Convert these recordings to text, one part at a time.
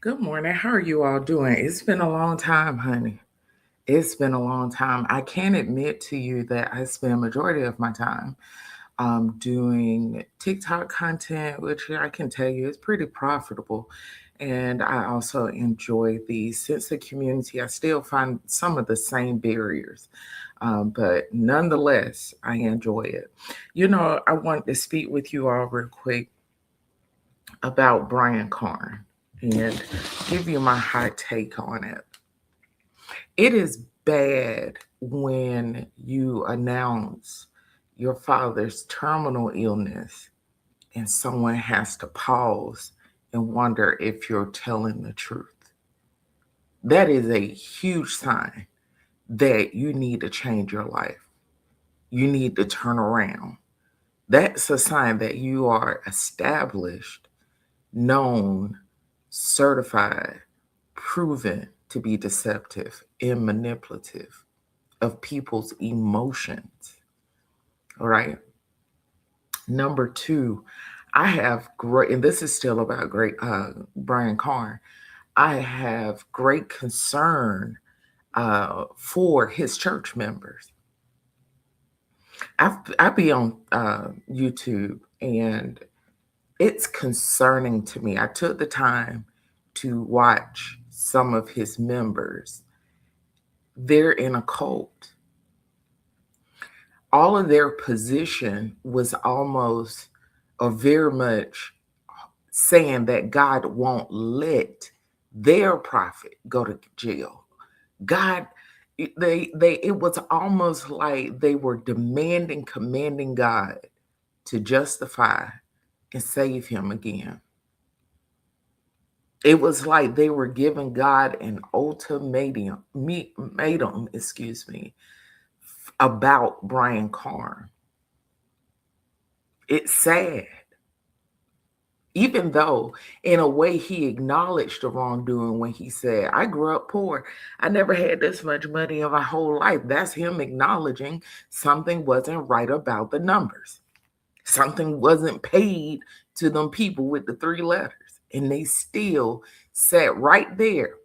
Good morning. How are you all doing? It's been a long time, honey. It's been a long time. I can admit to you that I spend a majority of my time doing TikTok content, which I can tell you is pretty profitable. And I also enjoy the sense of community. I still find some of the same barriers, but nonetheless, I enjoy it. I want to speak with you all real quick about Brian Carn and give you my hot take on it. It is bad when you announce your father's terminal illness and someone has to pause and wonder if you're telling the truth. That is a huge sign that you need to change your life. You need to turn around. That's a sign that you are established, known, certified, proven to be deceptive and manipulative of people's emotions. All right. Number two, I have great, and this is still about great Brian Carn. I have great concern for his church members. I be on YouTube, and it's concerning to me. I took the time to watch some of his members. They're in a cult. All of their position was almost or very much saying that God won't let their prophet go to jail. God, it was almost like they were commanding God to justify and save him again. It was like they were giving God an ultimatum, about Brian Carn. It's sad. Even though, in a way, he acknowledged the wrongdoing when he said, I grew up poor. I never had this much money in my whole life. That's him acknowledging something wasn't right about the numbers. Something wasn't paid to them people with the three letters. And they still sat right there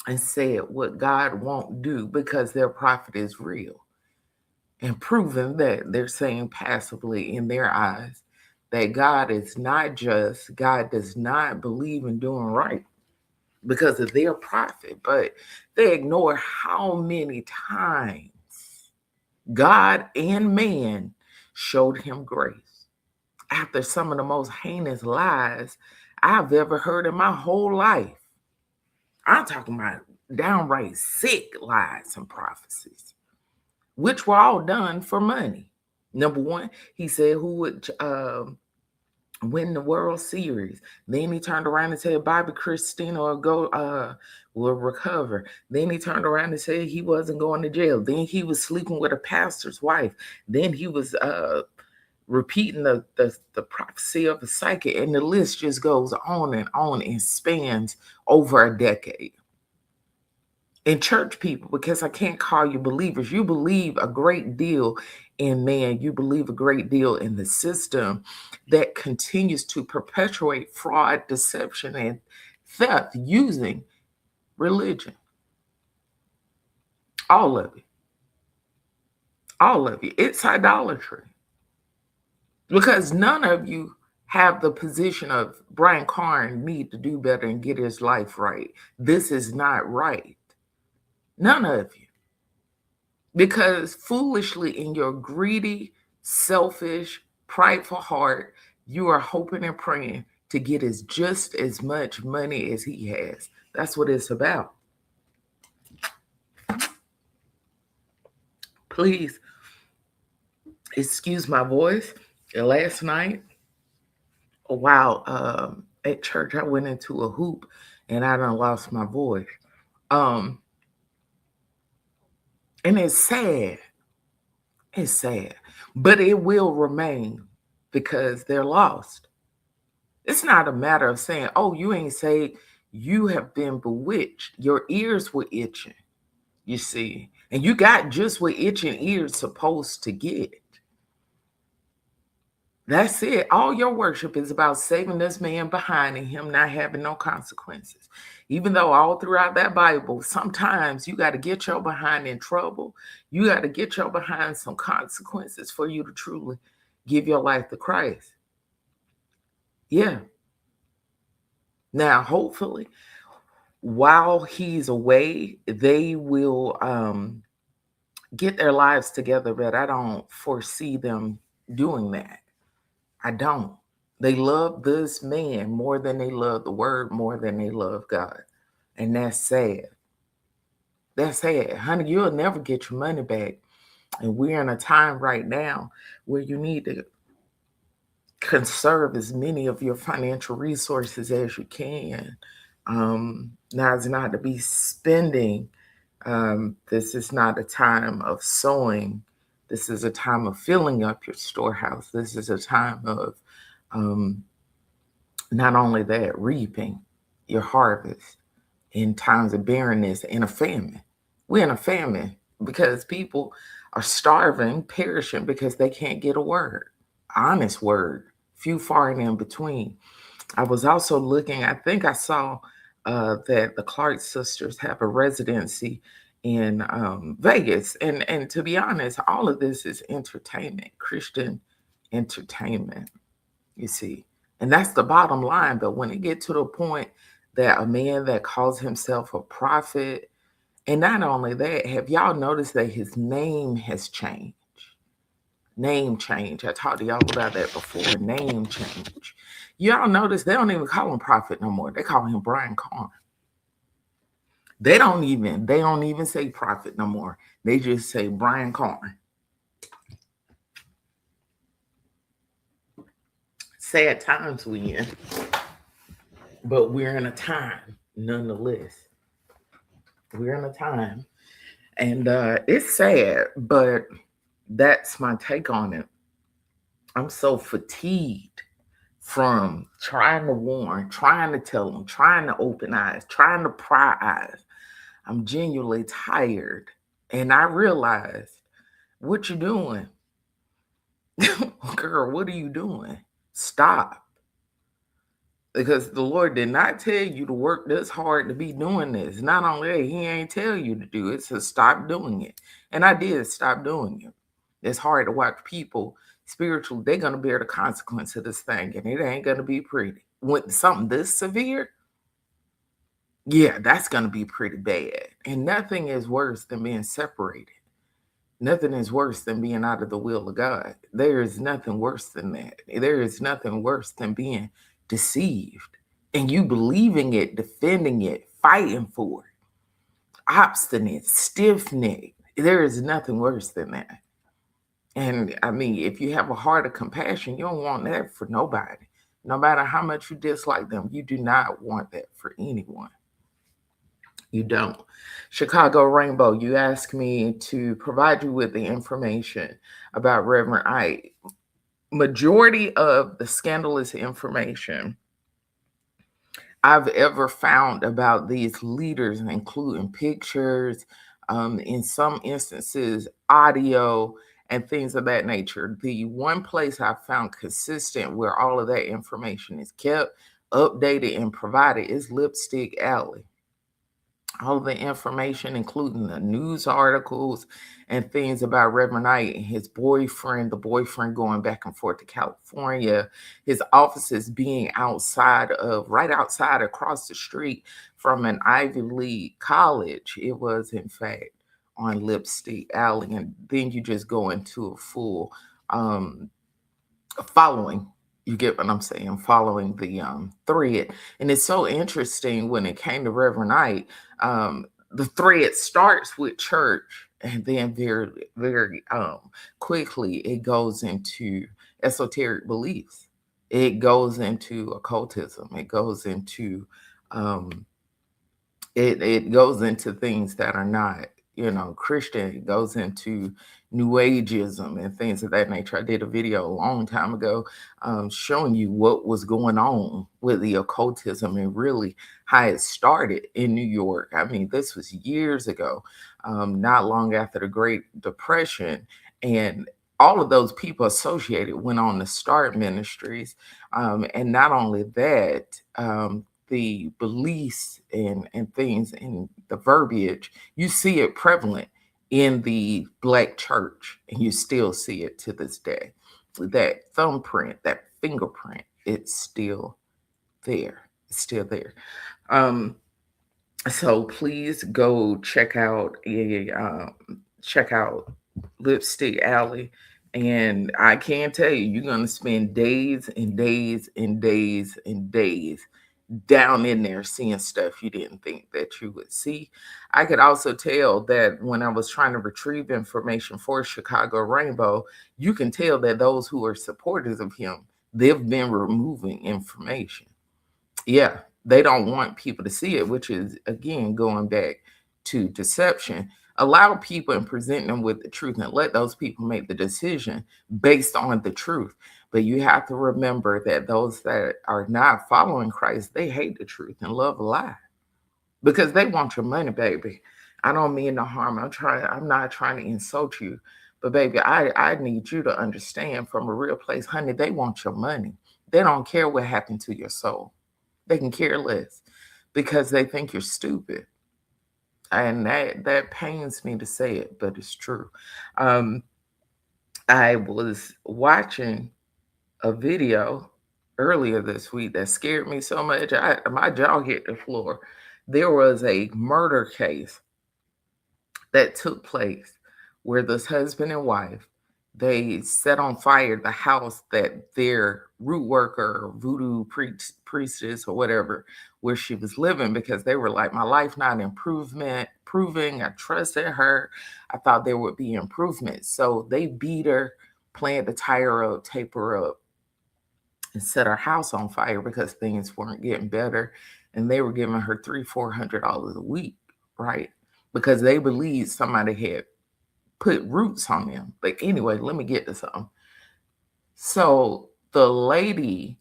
and said what God won't do because their prophet is real. And proven that they're saying passively in their eyes that God is not just, God does not believe in doing right because of their prophet, but they ignore how many times God and man showed him grace after some of the most heinous lies I've ever heard in my whole life. I'm talking about downright sick lies and prophecies, which were all done for money. Number one, he said who would win the World Series. Then he turned around and said Bobby Christina will recover. Then he turned around and said he wasn't going to jail. Then he was sleeping with a pastor's wife. Then he was repeating the prophecy of a psychic, and the list just goes on and spans over a decade. And church people, because I can't call you believers, you believe a great deal in man, you believe a great deal in the system that continues to perpetuate fraud, deception, and theft using religion. All of it. All of it. It's idolatry. Because none of you have the position of Brian Carn need to do better and get his life right. This is not right. None of you. Because foolishly, in your greedy, selfish, prideful heart, you are hoping and praying to get just as much money as he has. That's what it's about. Please excuse my voice. Last night, while at church, I went into a hoop and I done lost my voice. And it's sad. It's sad. But it will remain because they're lost. It's not a matter of saying, oh, you ain't saved. You have been bewitched. Your ears were itching, you see. And you got just what itching ears supposed to get. That's it. All your worship is about saving this man behind and him not having no consequences. Even though all throughout that Bible, sometimes you got to get your behind in trouble. You got to get your behind some consequences for you to truly give your life to Christ. Yeah. Now, hopefully, while he's away, they will get their lives together, but I don't foresee them doing that. I don't. They love this man more than they love the word, more than they love God. And that's sad. That's sad. Honey, you'll never get your money back. And we're in a time right now where you need to conserve as many of your financial resources as you can. Now it's not to be spending. This is not a time of sowing. This is a time of filling up your storehouse. This is a time of not only that, reaping your harvest in times of barrenness and a famine. We're in a famine because people are starving, perishing because they can't get a word, honest word, few far and in between. I was also looking, I think I saw that the Clark sisters have a residency in Vegas. And to be honest, all of this is entertainment, Christian entertainment, you see. And that's the bottom line. But when it get to the point that a man that calls himself a prophet, and not only that, have y'all noticed that his name has changed? Name change. I talked to y'all about that before. Name change. Y'all notice they don't even call him prophet no more. They call him Brian Carn. They don't even say prophet no more. They just say Brian Carn. Sad times we in, but we're in a time nonetheless. We're in a time, and it's sad, but that's my take on it. I'm so fatigued from trying to warn, trying to tell them, trying to open eyes, trying to pry eyes. I'm genuinely tired. And I realized, what you doing? Girl, what are you doing? Stop. Because the Lord did not tell you to work this hard to be doing this. Not only that, he ain't tell you to do it, so stop doing it. And I did stop doing it. It's hard to watch people spiritual, they're going to bear the consequence of this thing, and it ain't going to be pretty. When something this severe, yeah, that's going to be pretty bad. And nothing is worse than being separated. Nothing is worse than being out of the will of God. There is nothing worse than that. There is nothing worse than being deceived and you believing it, defending it, fighting for it, obstinate, stiff-necked. There is nothing worse than that. And I mean, if you have a heart of compassion, you don't want that for nobody. No matter how much you dislike them, you do not want that for anyone. You don't. Chicago Rainbow, you asked me to provide you with the information about Reverend Ike. Majority of the scandalous information I've ever found about these leaders, including pictures, in some instances, audio, and things of that nature. The one place I found consistent where all of that information is kept, updated, and provided is Lipstick Alley. All the information, including the news articles and things about Reverend Knight and his boyfriend, the boyfriend going back and forth to California, his offices being right outside across the street from an Ivy League college. It was, in fact, on Lipstick Alley. And then you just go into a full following. You get what I'm saying? Following the thread. And it's so interesting when it came to Reverend Knight, the thread starts with church and then very, very quickly it goes into esoteric beliefs. It goes into occultism. It goes into it goes into things that are not, Christian. It goes into New Ageism and things of that nature. I did a video a long time ago showing you what was going on with the occultism and really how it started in New York. I mean, this was years ago, not long after the Great Depression. And all of those people associated went on to start ministries. And not only that, the beliefs and things and the verbiage, you see it prevalent in the Black church, and you still see it to this day. That thumbprint, that fingerprint, it's still there. It's still there. So please go check out Lipstick Alley. And I can tell you, you're gonna spend days and days and days and days down in there seeing stuff you didn't think that you would see. I could also tell that when I was trying to retrieve information for Chicago Rainbow, you can tell that those who are supporters of him, they've been removing information. Yeah, they don't want people to see it, which is, again, going back to deception. Allow people and present them with the truth and let those people make the decision based on the truth. But you have to remember that those that are not following Christ, they hate the truth and love a lie because they want your money, baby. I don't mean no harm. I'm not trying to insult you, but baby, I need you to understand from a real place, honey, they want your money. They don't care what happened to your soul. They can care less because they think you're stupid. And that pains me to say it, but it's true. I was watching a video earlier this week that scared me so much. My jaw hit the floor. There was a murder case that took place where this husband and wife, they set on fire the house that their root worker or voodoo priestess or whatever, where she was living, because they were like, my life not improving. I trusted her. I thought there would be improvement. So they beat her, planned to tie her up, tape her up, and set her house on fire because things weren't getting better. And they were giving her $300-$400 a week, right? Because they believed somebody had put roots on them. But anyway, let me get to something. So the lady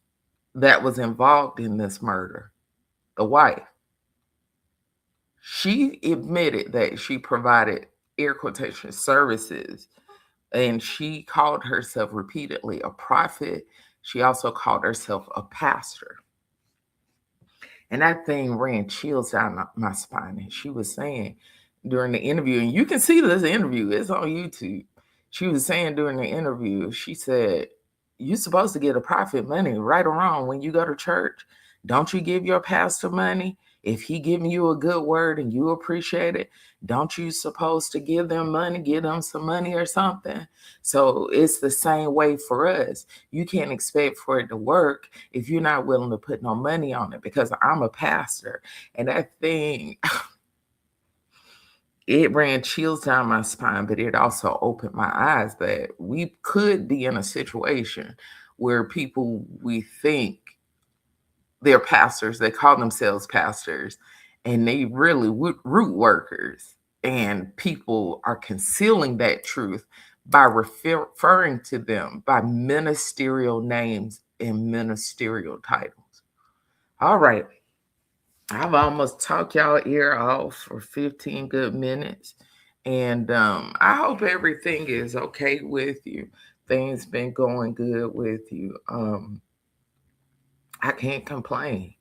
that was involved in this murder, the wife, she admitted that she provided air quotation services, and she called herself repeatedly a prophet. She also called herself a pastor. And that thing ran chills down my spine. And she was saying during the interview, and you can see this interview, it's on YouTube. She was saying during the interview, she said, you're supposed to get a prophet money, right or wrong, when you go to church. Don't you give your pastor money? If he giving you a good word and you appreciate it, don't you supposed to give them money, give them some money or something? So it's the same way for us. You can't expect for it to work if you're not willing to put no money on it, because I'm a pastor. And that thing, it ran chills down my spine, but it also opened my eyes that we could be in a situation where people we think they're pastors, they call themselves pastors, and they really root workers, and people are concealing that truth by referring to them by ministerial names and ministerial titles. All right. I've almost talked y'all ear off for 15 good minutes. And I hope everything is okay with you. Things been going good with you. I can't complain.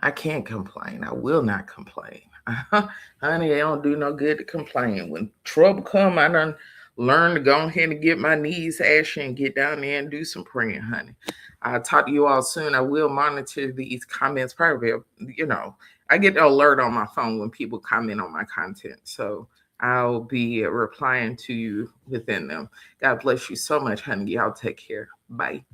I can't complain. I will not complain. Honey, it don't do no good to complain. When trouble come, I done learn to go ahead and get my knees ashy and get down there and do some praying, honey. I'll talk to you all soon. I will monitor these comments. Probably, I get the alert on my phone when people comment on my content. So I'll be replying to you within them. God bless you so much, honey. Y'all take care. Bye.